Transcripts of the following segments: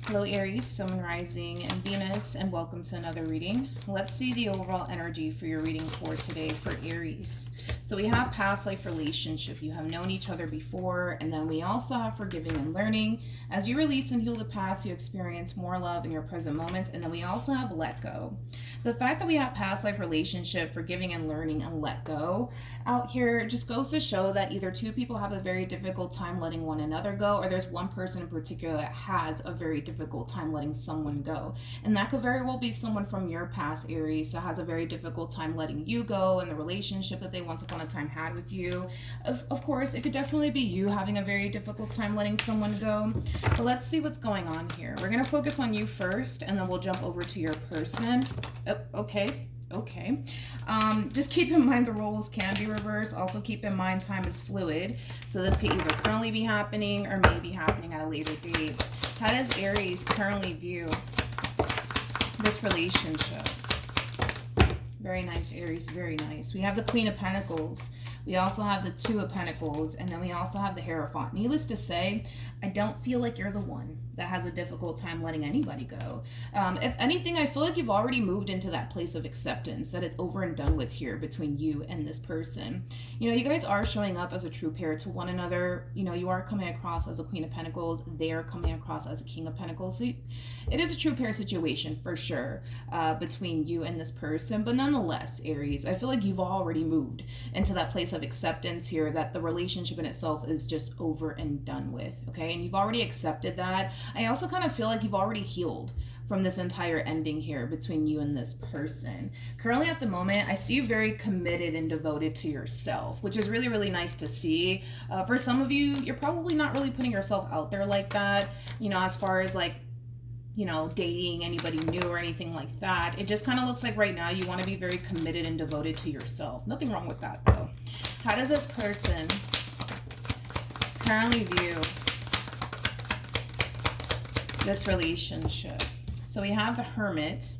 Hello Aries, Sun, Rising, and Venus, and welcome to another reading. Let's see the overall energy for your reading for today for Aries. So we have past life relationship. You have known each other before, and then we also have forgiving and learning. As you release and heal the past, you experience more love in your present moments, and then we also have let go. The fact that we have past life relationship, forgiving and learning, and let go out here just goes to show that either two people have a very difficult time letting one another go, or there's one person in particular that has a very difficult time letting someone go. And that could very well be someone from your past, Aries, that has a very difficult time letting you go in the relationship that they once upon a time had with you. Of course, it could definitely be you having a very difficult time letting someone go. But let's see what's going on here. We're going to focus on you first, and then we'll jump over to your person. Oh, okay. Just keep in mind the roles can be reversed. Also keep in mind time is fluid. So this could either currently be happening or may be happening at a later date. How does Aries currently view this relationship? Very nice, Aries, very nice. We have the Queen of Pentacles. We also have the Two of Pentacles, and then we also have the Hierophant. Needless to say, I don't feel like you're the one that has a difficult time letting anybody go. If anything, I feel like you've already moved into that place of acceptance, that it's over and done with here between you and this person. You know, you guys are showing up as a true pair to one another. You know, you are coming across as a Queen of Pentacles. They're coming across as a King of Pentacles. So it is a true pair situation for sure between you and this person. But nonetheless, Aries, I feel like you've already moved into that place of acceptance here, that the relationship in itself is just over and done with, okay? And you've already accepted that. I also kind of feel like you've already healed from this entire ending here between you and this person. Currently at the moment, I see you very committed and devoted to yourself, which is really, really nice to see. For some of you, you're probably not really putting yourself out there like that, you know, as far as like, you know, dating anybody new or anything like that. It just kind of looks like right now you want to be very committed and devoted to yourself. Nothing wrong with that though. How does this person currently view this relationship? So we have the Hermit,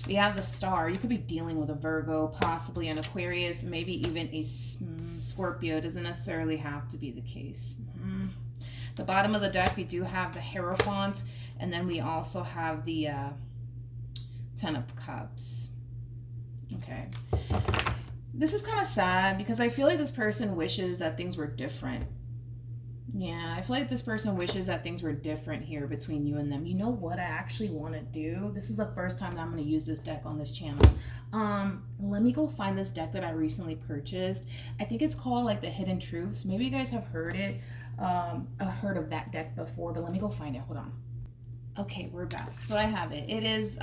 we have the Star. You could be dealing with a Virgo, possibly an Aquarius, maybe even a Scorpio. It doesn't necessarily have to be the case. The bottom of the deck, we do have the Hierophant, and then we also have the Ten of Cups. Okay. This is kind of sad because I feel like this person wishes that things were different. Yeah, I feel like this person wishes that things were different here between you and them. You know what I actually want to do? This is the first time that I'm going to use this deck on this channel. Let me go find this deck that I recently purchased. I think it's called like the Hidden Truths. Maybe you guys have heard it. Heard of that deck before, but let me go find it. Hold on. Okay, we're back. So I have it. It is,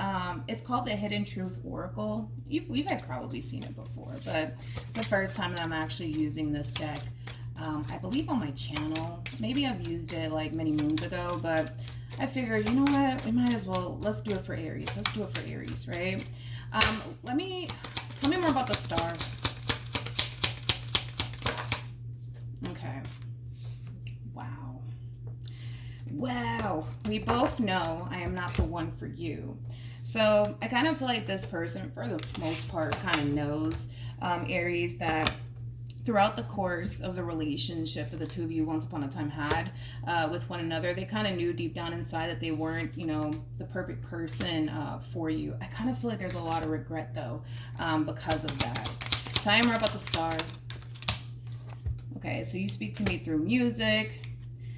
it's called the Hidden Truth Oracle. You guys probably seen it before, but it's the first time that I'm actually using this deck. I believe on my channel. Maybe I've used it like many moons ago, but I figured, you know what, we might as well, let's do it for Aries. Let's do it for Aries, right? Tell me more about the Star. Okay. Wow, we both know I am not the one for you. So I kind of feel like this person, for the most part, kind of knows, Aries, that throughout the course of the relationship that the two of you once upon a time had with one another, they kind of knew deep down inside that they weren't, you know, the perfect person for you. I kind of feel like there's a lot of regret, though, because of that. Tell me more about the Star. Okay, so you speak to me through music.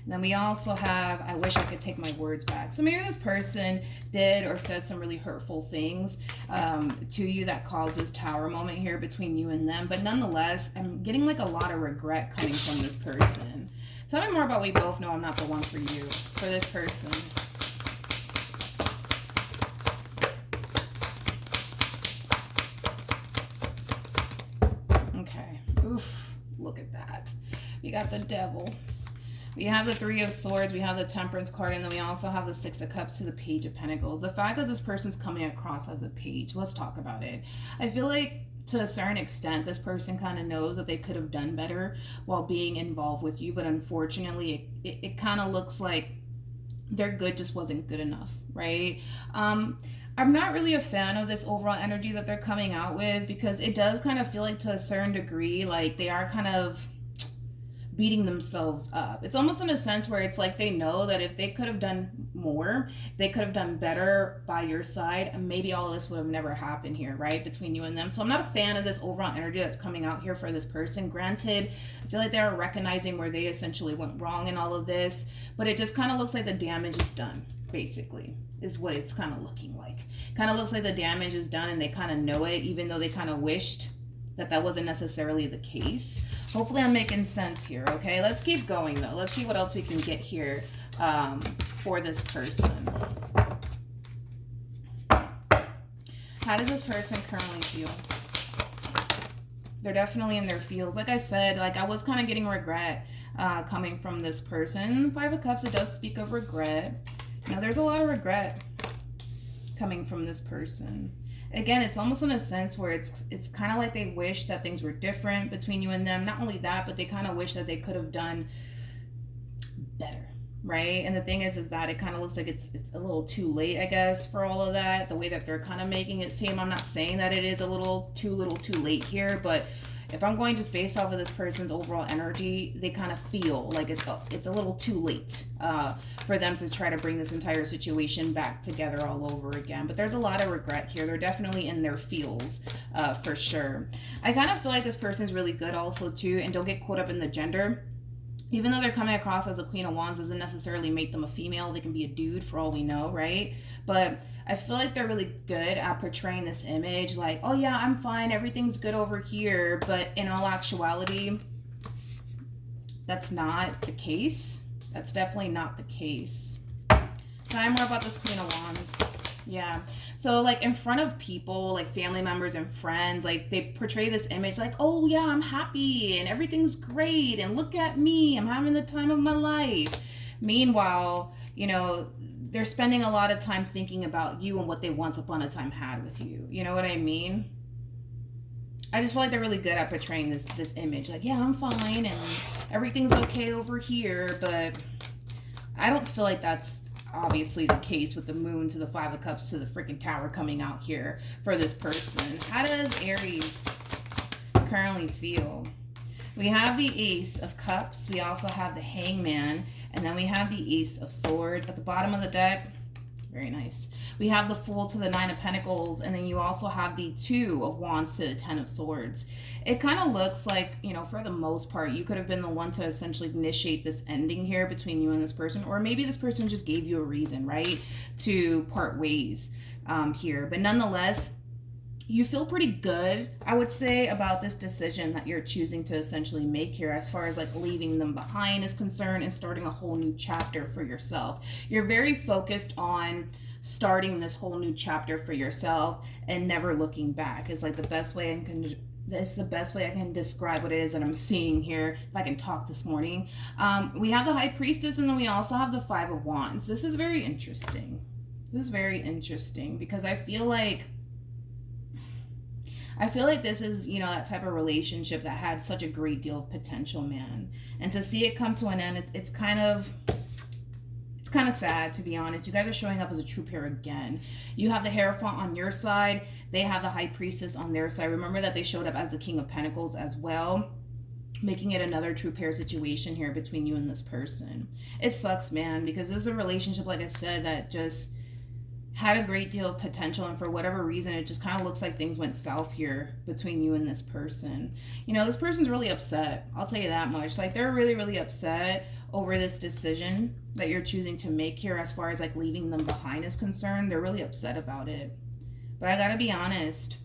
And then we also have, I wish I could take my words back. So maybe this person did or said some really hurtful things to you that causes tower moment here between you and them. But nonetheless, I'm getting like a lot of regret coming from this person. Tell me more about we both know I'm not the one for you, for this person. Okay. Oof, look at that. We got the Devil. We have the Three of Swords, we have the Temperance card, and then we also have the Six of Cups to the Page of Pentacles. The fact that this person's coming across as a page, let's talk about it. I feel like to a certain extent, this person kind of knows that they could have done better while being involved with you, but unfortunately, it kind of looks like their good just wasn't good enough, right? I'm not really a fan of this overall energy that they're coming out with because it does kind of feel like to a certain degree, like they are kind of beating themselves up. It's almost in a sense where it's like they know that if they could have done more, they could have done better by your side, and maybe all of this would have never happened here, right, between you and them. So I'm not a fan of this overall energy that's coming out here for this person. Granted, I feel like they're recognizing where they essentially went wrong in all of this, but it just kind of looks like the damage is done, basically, is what it's kind of looking like. Kind of looks like the damage is done and they kind of know it, even though they kind of wished that that wasn't necessarily the case. Hopefully I'm making sense here, okay? Let's keep going, though. Let's see what else we can get here for this person. How does this person currently feel? They're definitely in their feels. Like I said, like I was kind of getting regret coming from this person. 5 of Cups, it does speak of regret. Now, there's a lot of regret coming from this person. Again, it's almost in a sense where it's kind of like they wish that things were different between you and them. Not only that, but they kind of wish that they could have done better, right? And the thing is that it kind of looks like it's a little too late, I guess, for all of that. The way that they're kind of making it seem. I'm not saying that it is a little too late here, but if I'm going just based off of this person's overall energy, they kind of feel like it's a little too late for them to try to bring this entire situation back together all over again. But there's a lot of regret here. They're definitely in their feels for sure. I kind of feel like this person's really good also too, and don't get caught up in the gender. Even though they're coming across as a Queen of Wands doesn't necessarily make them a female. They can be a dude for all we know, right? But I feel like they're really good at portraying this image like, oh yeah, I'm fine, everything's good over here. But in all actuality, that's not the case. That's definitely not the case. Tell me more about this Queen of Wands. Yeah. So like in front of people, like family members and friends, like they portray this image like, oh yeah, I'm happy and everything's great and look at me, I'm having the time of my life. Meanwhile, you know, they're spending a lot of time thinking about you and what they once upon a time had with you. You know what I mean? I just feel like they're really good at portraying this image. Like, yeah, I'm fine and everything's okay over here. But I don't feel like that's obviously the case with the Moon to the 5 of Cups to the freaking Tower coming out here for this person. How does Aries currently feel? We have the Ace of Cups. We also have the Hangman. And then we have the Ace of Swords at the bottom of the deck. Very nice. We have the Fool to the 9 of Pentacles. And then you also have the 2 of Wands to the 10 of Swords. It kind of looks like, you know, for the most part, you could have been the one to essentially initiate this ending here between you and this person. Or maybe this person just gave you a reason, right, to part ways here. But nonetheless, you feel pretty good, I would say, about this decision that you're choosing to essentially make here as far as like leaving them behind is concerned and starting a whole new chapter for yourself. You're very focused on starting this whole new chapter for yourself and never looking back is like the best way I can describe what it is that I'm seeing here, if I can talk this morning. We have the High Priestess, and then we also have the 5 of Wands. This is very interesting. This is very interesting because I feel like this is, you know, that type of relationship that had such a great deal of potential, man. And to see it come to an end, it's kind of sad, to be honest. You guys are showing up as a true pair again. You have the Hierophant on your side. They have the High Priestess on their side. Remember that they showed up as the King of Pentacles as well, making it another true pair situation here between you and this person. It sucks, man, because this is a relationship, like I said, that just had a great deal of potential, and for whatever reason it just kind of looks like things went south here between you and this person. You know, this person's really upset, I'll tell you that much. Like, they're really upset over this decision that you're choosing to make here as far as like leaving them behind is concerned. They're really upset about it. But I gotta be honest,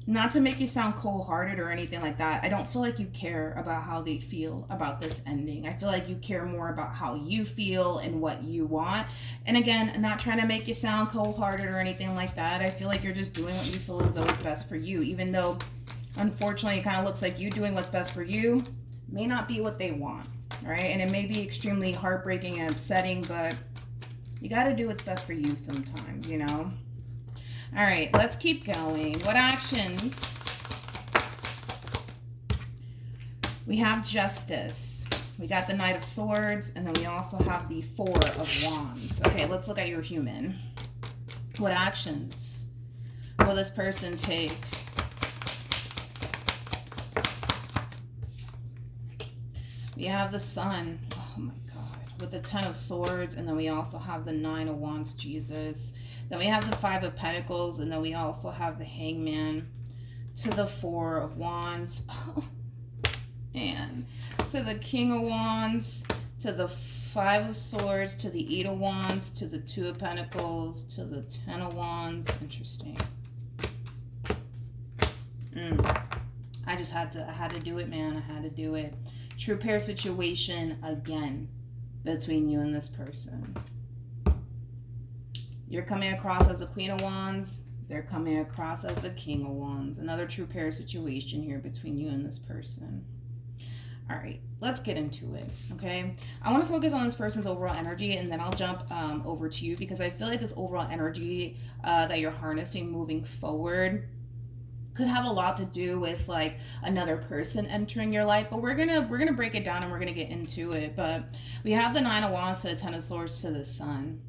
not to make you sound cold-hearted or anything like that, I don't feel like you care about how they feel about this ending. I feel like you care more about how you feel and what you want. And again, not trying to make you sound cold-hearted or anything like that. I feel like you're just doing what you feel as though is best for you, even though, unfortunately, it kind of looks like you doing what's best for you may not be what they want, right? And it may be extremely heartbreaking and upsetting, but you got to do what's best for you sometimes, you know? All right, let's keep going. What actions? We have Justice. We got the Knight of Swords, and then we also have the 4 of Wands. Okay, let's look at your human. What actions will this person take? We have the Sun. Oh my God. With the Ten of Swords. And then we also have the Nine of Wands, Jesus. Then we have the Five of Pentacles. And then we also have the Hangman. To the Four of Wands. Oh, man. To the King of Wands. To the Five of Swords. To the Eight of Wands. To the Two of Pentacles. To the Ten of Wands. Interesting. I just had to do it, man. I had to do it. True pair situation again between you and this person. You're coming across as the Queen of Wands. They're coming across as the King of Wands. Another true pair situation here between you and this person. All right, let's get into it, okay? I want to focus on this person's overall energy, and then I'll jump over to you, because I feel like this overall energy that you're harnessing moving forward could have a lot to do with like another person entering your life, but we're gonna break it down and we're gonna get into it. But we have the Nine of Wands to the Ten of Swords to the Sun.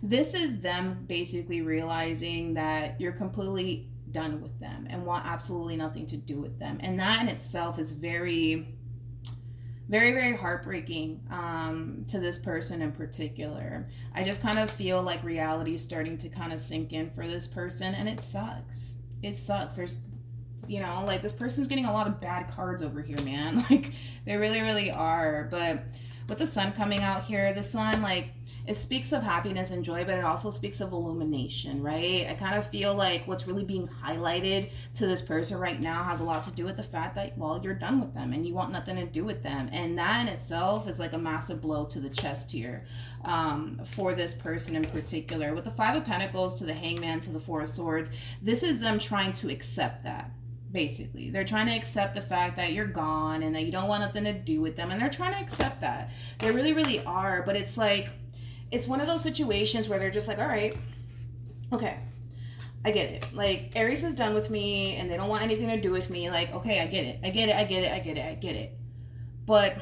This is them basically realizing that you're completely done with them and want absolutely nothing to do with them, and that in itself is very, very, very heartbreaking to this person in particular. I just kind of feel like reality is starting to kind of sink in for this person, and it sucks. It sucks. There's, you know, like this person's getting a lot of bad cards over here, man. Like they really, really are. But with the Sun coming out here, the Sun, like, it speaks of happiness and joy, but it also speaks of illumination, right? I kind of feel like what's really being highlighted to this person right now has a lot to do with the fact that, well, you're done with them and you want nothing to do with them. And that in itself is like a massive blow to the chest here for this person in particular. With the Five of Pentacles to the Hangman to the Four of Swords, this is them trying to accept that. Basically, they're trying to accept the fact that you're gone and that you don't want nothing to do with them, and they're trying to accept that. They really, really are. But it's like, it's one of those situations where they're just like, all right, okay, I get it. Like, Aries is done with me and they don't want anything to do with me. Like, okay, I get it. But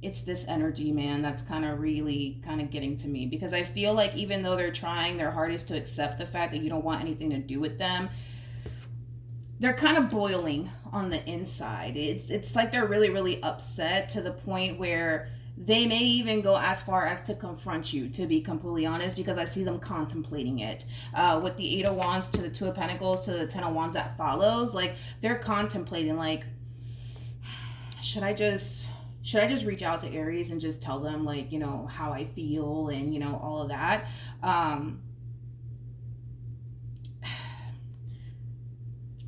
it's this energy, man, that's kind of really kind of getting to me, because I feel like even though they're trying their hardest to accept the fact that you don't want anything to do with them, they're kind of boiling on the inside. It's like they're really, really upset to the point where they may even go as far as to confront you, to be completely honest, because I see them contemplating it. With the Eight of Wands to the Two of Pentacles to the Ten of Wands that follows, like they're contemplating, like, should I just reach out to Aries and just tell them, like, you know, how I feel and, you know, all of that.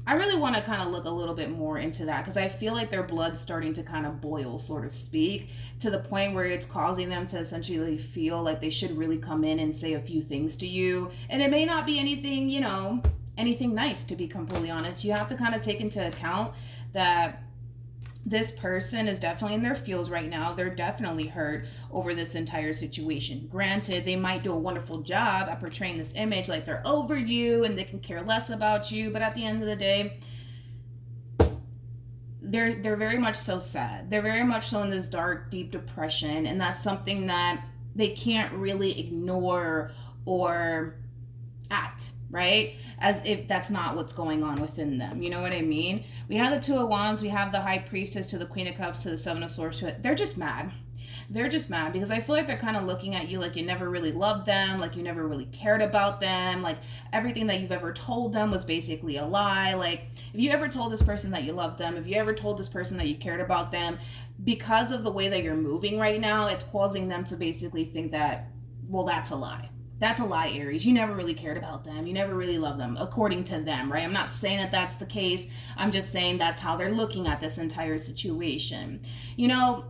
I really want to kind of look a little bit more into that, because I feel like their blood's starting to kind of boil, sort of speak, to the point where it's causing them to essentially feel like they should really come in and say a few things to you. And it may not be anything, you know, anything nice, to be completely honest. You have to kind of take into account that this person is definitely in their feels right now. They're definitely hurt over this entire situation. Granted, they might do a wonderful job at portraying this image like they're over you and they can care less about you, but at the end of the day, they're very much so sad. They're very much so in this dark, deep depression, and that's something that they can't really ignore or act, right? As if that's not what's going on within them. You know what I mean? We have the Two of Wands, we have the High Priestess to the Queen of Cups to the Seven of Swords. They're just mad. They're just mad because I feel like they're kind of looking at you like you never really loved them, like you never really cared about them, like everything that you've ever told them was basically a lie. Like, if you ever told this person that you loved them, if you ever told this person that you cared about them, because of the way that you're moving right now, it's causing them to basically think that, well, that's a lie. That's a lie, Aries. You never really cared about them. You never really loved them, according to them, right? I'm not saying that that's the case. I'm just saying that's how they're looking at this entire situation. You know,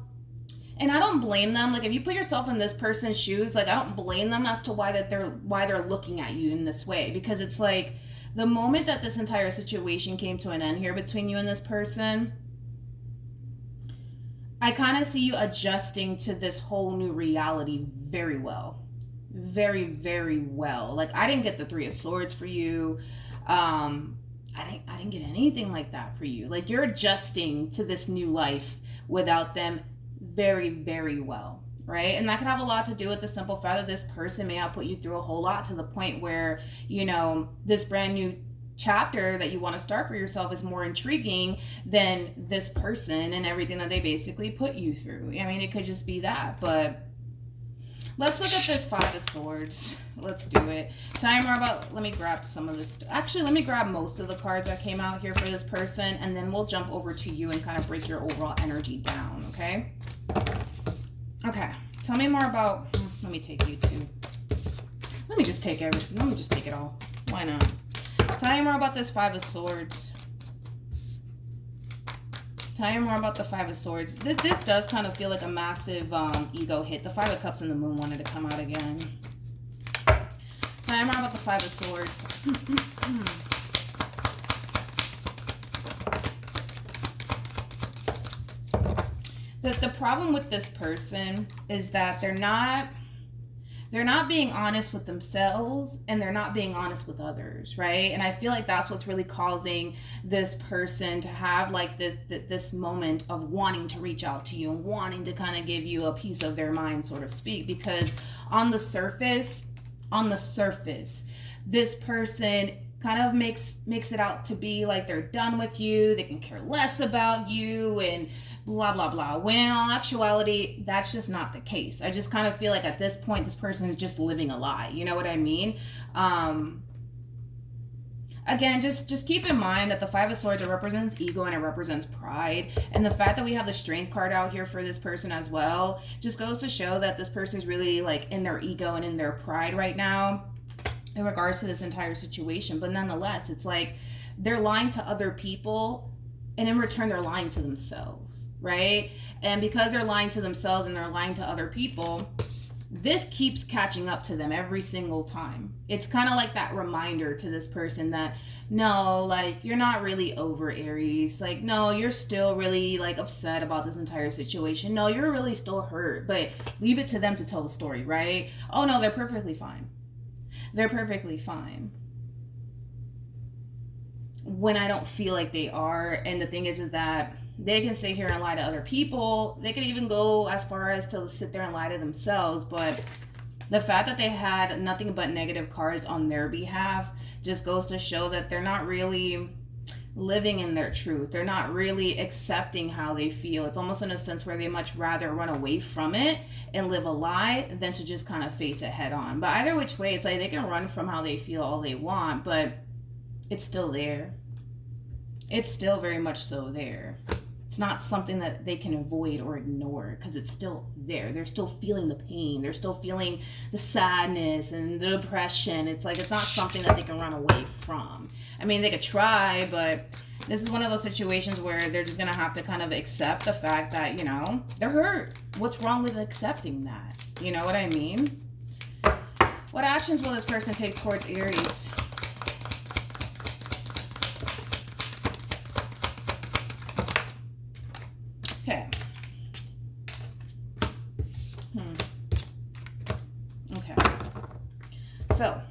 and I don't blame them. Like, if you put yourself in this person's shoes, like, I don't blame them as to why they're looking at you in this way. Because it's like, the moment that this entire situation came to an end here between you and this person, I kind of see you adjusting to this whole new reality very well. Very, very well. Like, I didn't get the Three of Swords for you. I didn't get anything like that for you. Like, you're adjusting to this new life without them very, very well, right? And that could have a lot to do with the simple fact that this person may have put you through a whole lot, to the point where, you know, this brand new chapter that you want to start for yourself is more intriguing than this person and everything that they basically put you through. I mean, it could just be that, but let's look at this Five of Swords. Let's do it. Tell me more about, let me grab some of this. Actually, let me grab most of the cards that came out here for this person, and then we'll jump over to you and kind of break your overall energy down, okay? Okay. Tell me more about, let me take you too. Let me just take everything. Let me just take it all. Why not? Tell me more about this Five of Swords. Tell me more about the Five of Swords. This does kind of feel like a massive ego hit. The Five of Cups and the Moon wanted to come out again. Tell me more about the Five of Swords. The problem with this person is that they're not being honest with themselves, and they're not being honest with others, right? And I feel like that's what's really causing this person to have like this moment of wanting to reach out to you and wanting to kind of give you a piece of their mind, sort of speak, because on the surface, this person kind of makes it out to be like they're done with you, they can care less about you, and blah, blah, blah. When in all actuality, that's just not the case. I just kind of feel like at this point, this person is just living a lie. You know what I mean? Again, just keep in mind that the Five of Swords, it represents ego and it represents pride. And the fact that we have the Strength card out here for this person as well just goes to show that this person's really like in their ego and in their pride right now in regards to this entire situation. But nonetheless, it's like they're lying to other people, and in return, they're lying to themselves, right? And because they're lying to themselves and they're lying to other people, this keeps catching up to them every single time. It's kind of like that reminder to this person that, no, like, you're not really over, Aries. Like, no, you're still really, like, upset about this entire situation. No, you're really still hurt. But leave it to them to tell the story, right? Oh, no, they're perfectly fine. They're perfectly fine. When I don't feel like they are. And the thing is that they can sit here and lie to other people. They could even go as far as to sit there and lie to themselves. But the fact that they had nothing but negative cards on their behalf just goes to show that they're not really living in their truth. They're not really accepting how they feel. It's almost in a sense where they much rather run away from it and live a lie than to just kind of face it head on. But either which way, it's like they can run from how they feel all they want, but it's still there. It's still very much so there. It's not something that they can avoid or ignore, because it's still there. They're still feeling the pain. They're still feeling the sadness and the depression. It's like, it's not something that they can run away from. I mean, they could try, but this is one of those situations where they're just going to have to kind of accept the fact that, you know, they're hurt. What's wrong with accepting that? You know what I mean? What actions will this person take towards Aries? Okay. Okay. So,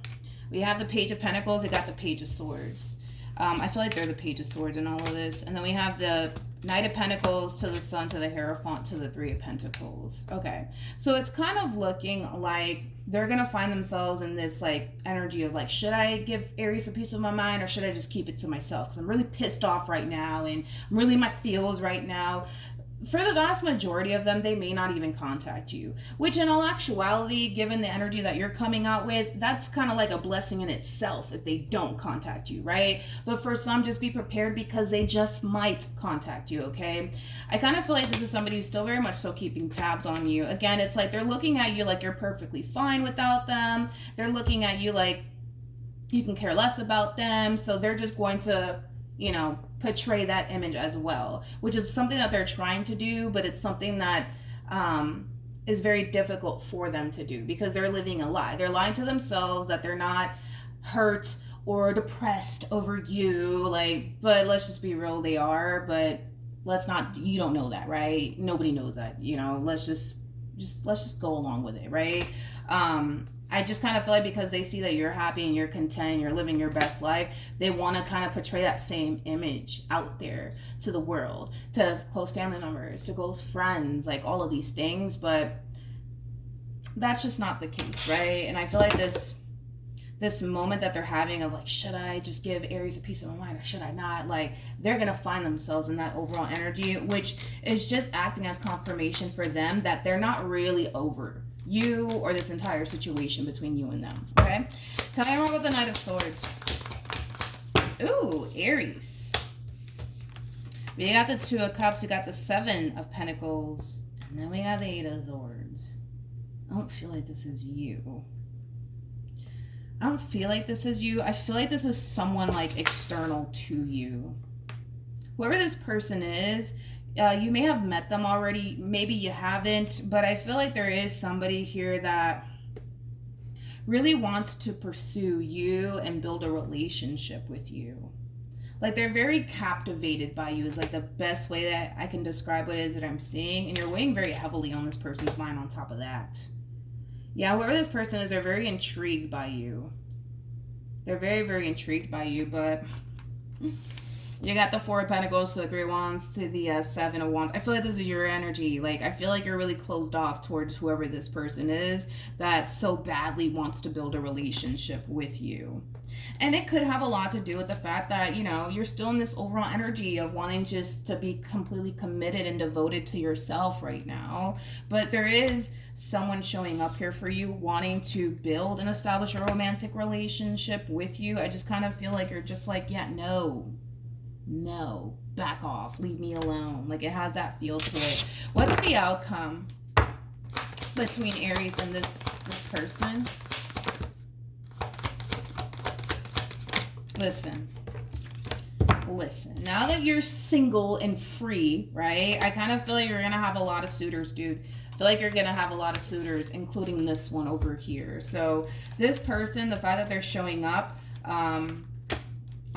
we have the Page of Pentacles. We got the Page of Swords. I feel like they're the Page of Swords in all of this. And then we have the Knight of Pentacles to the Sun, to the Hierophant, to the Three of Pentacles. Okay. So it's kind of looking like they're going to find themselves in this like energy of like, should I give Aries a piece of my mind, or should I just keep it to myself? Because I'm really pissed off right now, and I'm really in my feels right now. For the vast majority of them, they may not even contact you, which in all actuality, given the energy that you're coming out with, that's kind of like a blessing in itself if they don't contact you, right? But for some, just be prepared, because they just might contact you, okay? I kind of feel like this is somebody who's still very much so keeping tabs on you. Again, it's like they're looking at you like you're perfectly fine without them. They're looking at you like you can care less about them. So they're just going to, you know, portray that image as well, which is something that they're trying to do, but it's something that is very difficult for them to do, because they're living a lie. They're lying to themselves that they're not hurt or depressed over you, like, but let's just be real, they are. But let's not, you don't know that, right? Nobody knows that, you know. Let's just go along with it, right? I just kind of feel like because they see that you're happy and you're content and you're living your best life, they want to kind of portray that same image out there to the world, to close family members, to close friends, like all of these things. But that's just not the case, right? And I feel like this this moment that they're having of like, should I just give Aries a piece of my mind or should I not? Like, they're going to find themselves in that overall energy, which is just acting as confirmation for them that they're not really over you or this entire situation between you and them. Okay? Tell me more about the Knight of Swords. Ooh, Aries. We got the Two of Cups. We got the Seven of Pentacles. And then we got the Eight of Swords. I don't feel like this is you. I don't feel like this is you. I feel like this is someone like external to you. Whoever this person is, you may have met them already. Maybe you haven't. But I feel like there is somebody here that really wants to pursue you and build a relationship with you. Like, they're very captivated by you is like the best way that I can describe what it is that I'm seeing. And you're weighing very heavily on this person's mind on top of that. Yeah, whoever this person is, they're very intrigued by you. They're very, very intrigued by you, but you got the Four of Pentacles to the Three of Wands to the Seven of Wands. I feel like this is your energy. Like, I feel like you're really closed off towards whoever this person is that so badly wants to build a relationship with you. And it could have a lot to do with the fact that, you know, you're still in this overall energy of wanting just to be completely committed and devoted to yourself right now. But there is someone showing up here for you wanting to build and establish a romantic relationship with you. I just kind of feel like you're just like, yeah, no, back off, leave me alone. Like, it has that feel to it. What's the outcome between Aries and this person? Listen, now that you're single and free, right? I kind of feel like you're going to have a lot of suitors, dude. I feel like you're going to have a lot of suitors, including this one over here. So this person, the fact that they're showing up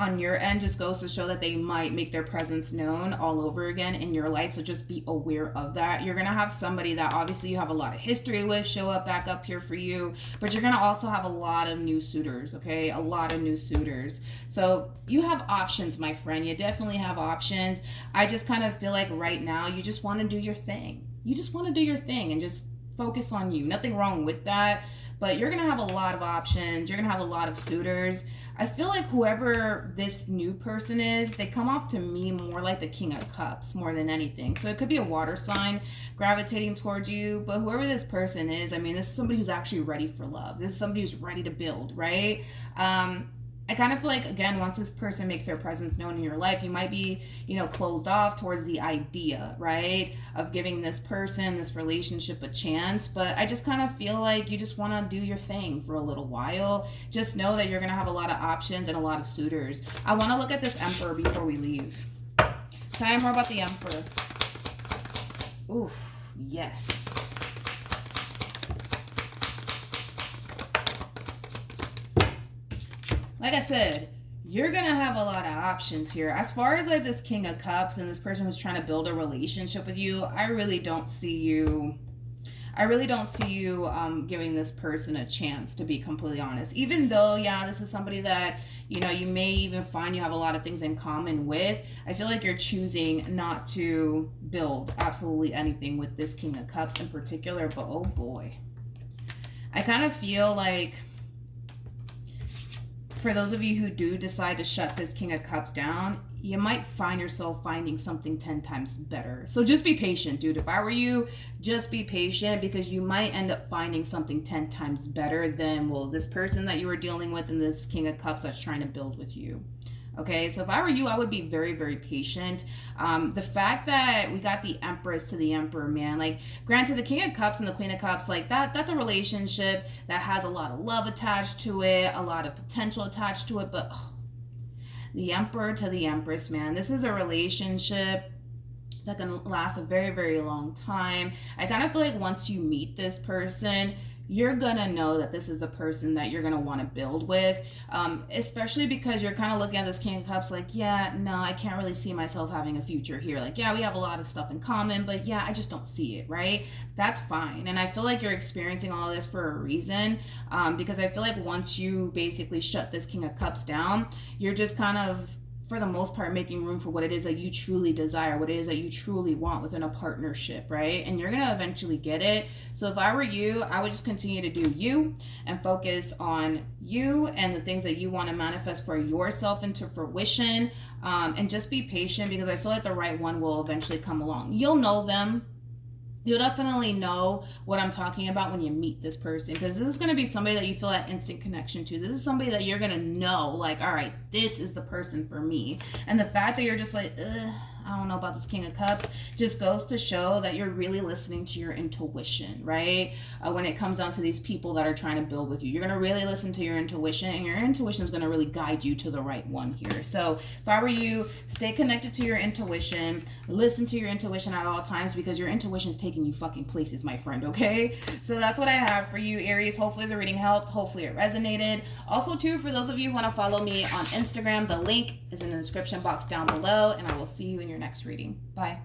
on your end just goes to show that they might make their presence known all over again in your life. So just be aware of that. You're going to have somebody that obviously you have a lot of history with show up back up here for you, but you're going to also have a lot of new suitors, okay? A lot of new suitors. So you have options, my friend. You definitely have options. I just kind of feel like right now you just want to do your thing. You just want to do your thing and just focus on you. Nothing wrong with that. But you're going to have a lot of options. You're going to have a lot of suitors. I feel like whoever this new person is, they come off to me more like the King of Cups more than anything. So it could be a water sign gravitating towards you. But whoever this person is, I mean, this is somebody who's actually ready for love. This is somebody who's ready to build, right? I kind of feel like, again, once this person makes their presence known in your life, you might be, you know, closed off towards the idea, right, of giving this person, this relationship a chance. But I just kind of feel like you just want to do your thing for a little while. Just know that you're going to have a lot of options and a lot of suitors. I want to look at this Emperor before we leave. Tell me more about the Emperor. Ooh, yes. Like I said, you're going to have a lot of options here. As far as like this King of Cups and this person who's trying to build a relationship with you, I really don't see you giving this person a chance, to be completely honest. Even though, yeah, this is somebody that, you know, you may even find you have a lot of things in common with. I feel like you're choosing not to build absolutely anything with this King of Cups in particular. But oh boy, I kind of feel like for those of you who do decide to shut this King of Cups down, you might find yourself finding something 10 times better. So just be patient, dude. If I were you, just be patient, because you might end up finding something 10 times better than, well, this person that you were dealing with and this King of Cups that's trying to build with you. Okay, so if I were you, I would be very, very patient. The fact that we got the Empress to the Emperor, man, like, granted, the King of Cups and the Queen of Cups, like, that's a relationship that has a lot of love attached to it, a lot of potential attached to it, but the Emperor to the Empress, man, this is a relationship that can last a very, very long time. I kind of feel like once you meet this person, you're gonna know that this is the person that you're gonna want to build with, especially because you're kind of looking at this King of Cups like, yeah, no, I can't really see myself having a future here. Like, yeah, we have a lot of stuff in common, but yeah, I just don't see it, right? That's fine. And I feel like you're experiencing all of this for a reason, because I feel like once you basically shut this King of Cups down, you're just kind of for the most part, making room for what it is that you truly desire, what it is that you truly want within a partnership, right? And you're going to eventually get it. So if I were you, I would just continue to do you and focus on you and the things that you want to manifest for yourself into fruition, and just be patient, because I feel like the right one will eventually come along. You'll know them. You'll definitely know what I'm talking about when you meet this person, because this is going to be somebody that you feel that instant connection to. This is somebody that you're going to know, like, all right, this is the person for me. And the fact that you're just like, I don't know about this King of Cups, just goes to show that you're really listening to your intuition, right? When it comes down to these people that are trying to build with you, you're going to really listen to your intuition, and your intuition is going to really guide you to the right one here. So if I were you, stay connected to your intuition, listen to your intuition at all times, because your intuition is taking you fucking places, my friend, okay? So that's what I have for you, Aries. Hopefully the reading helped. Hopefully it resonated. Also, too, for those of you who want to follow me on Instagram, the link is in the description box down below, and I will see you in your next reading. Bye.